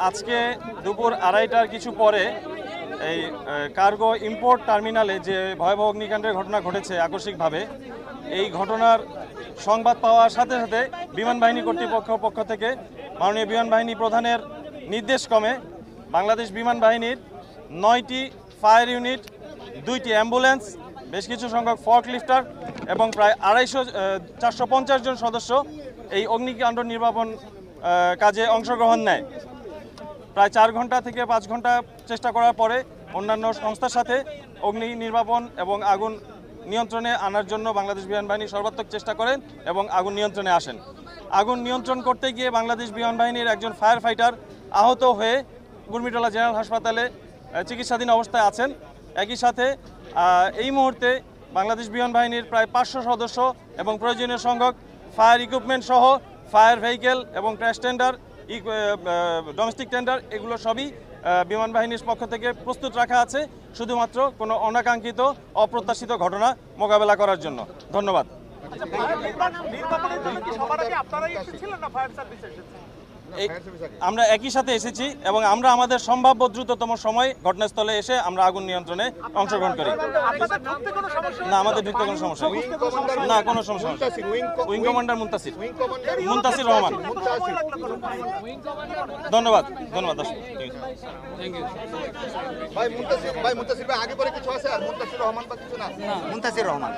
আজকে দুপুর 2:30টার কিছু পরে এই কার্গো ইম্পোর্ট টার্মিনালে যে ভয়াবহ অগ্নিকাণ্ডের ঘটনা ঘটেছে আকস্মিকভাবে, এই ঘটনার সংবাদ পাওয়ার সাথে সাথে বিমান বাহিনী কর্তৃপক্ষ পক্ষ থেকে মাননীয় বিমান বাহিনী প্রধানের নির্দেশক্রমে বাংলাদেশ বিমান বাহিনীর 9টি ফায়ার ইউনিট, 2টি অ্যাম্বুলেন্স, বেশ কিছু সংখ্যক ফর্কলিফটার এবং প্রায় 450 জন সদস্য এই অগ্নিকাণ্ড নির্বাপন কাজে অংশগ্রহণ নেয়। প্রায় 4 ঘন্টা থেকে 5 ঘন্টা চেষ্টা করার পরে অন্যান্য সংস্থার সাথে অগ্নি নির্বাপন এবং আগুন নিয়ন্ত্রণে আনার জন্য বাংলাদেশ বিমান বাহিনী সর্বাত্মক চেষ্টা করেন এবং আগুন নিয়ন্ত্রণে আসেন। আগুন নিয়ন্ত্রণ করতে গিয়ে বাংলাদেশ বিমান বাহিনীর একজন ফায়ার ফাইটার আহত হয়ে কুর্মিটোলা জেনারেল হাসপাতালে চিকিৎসাধীন অবস্থায় আছেন। একই সাথে এই মুহূর্তে বাংলাদেশ বিমান বাহিনীর প্রায় 500 সদস্য এবং প্রয়োজনীয় সংখ্যক ফায়ার ইকুইপমেন্ট সহ ফায়ার ভেহিকেল এবং ক্র্যাশ টেন্ডার, ডোমেস্টিক টেন্ডার, এগুলো সবই বিমান বাহিনীর পক্ষ থেকে প্রস্তুত রাখা আছে শুধুমাত্র কোনো অনাকাঙ্ক্ষিত অপ্রত্যাশিত ঘটনা মোকাবেলা করার জন্য। ধন্যবাদ। আমরা একই সাথে এসেছি এবং আমরা আমাদের সম্ভাব্য দ্রুততম সময় ঘটনাস্থলে এসে আমরা আগুন নিয়ন্ত্রণে অংশগ্রহণ করি। না, আমাদের ঢুকতে কোনো সমস্যা নেই, না কোনো সমস্যা নেই। Wing commander Muntasir Rahman. ধন্যবাদ ধন্যবাদ দর্শক। মুনতাসির ভাই আগে পরে কিছু আছে আর মুনতাসির রহমান বা কিছু না? মুনতাসির রহমান।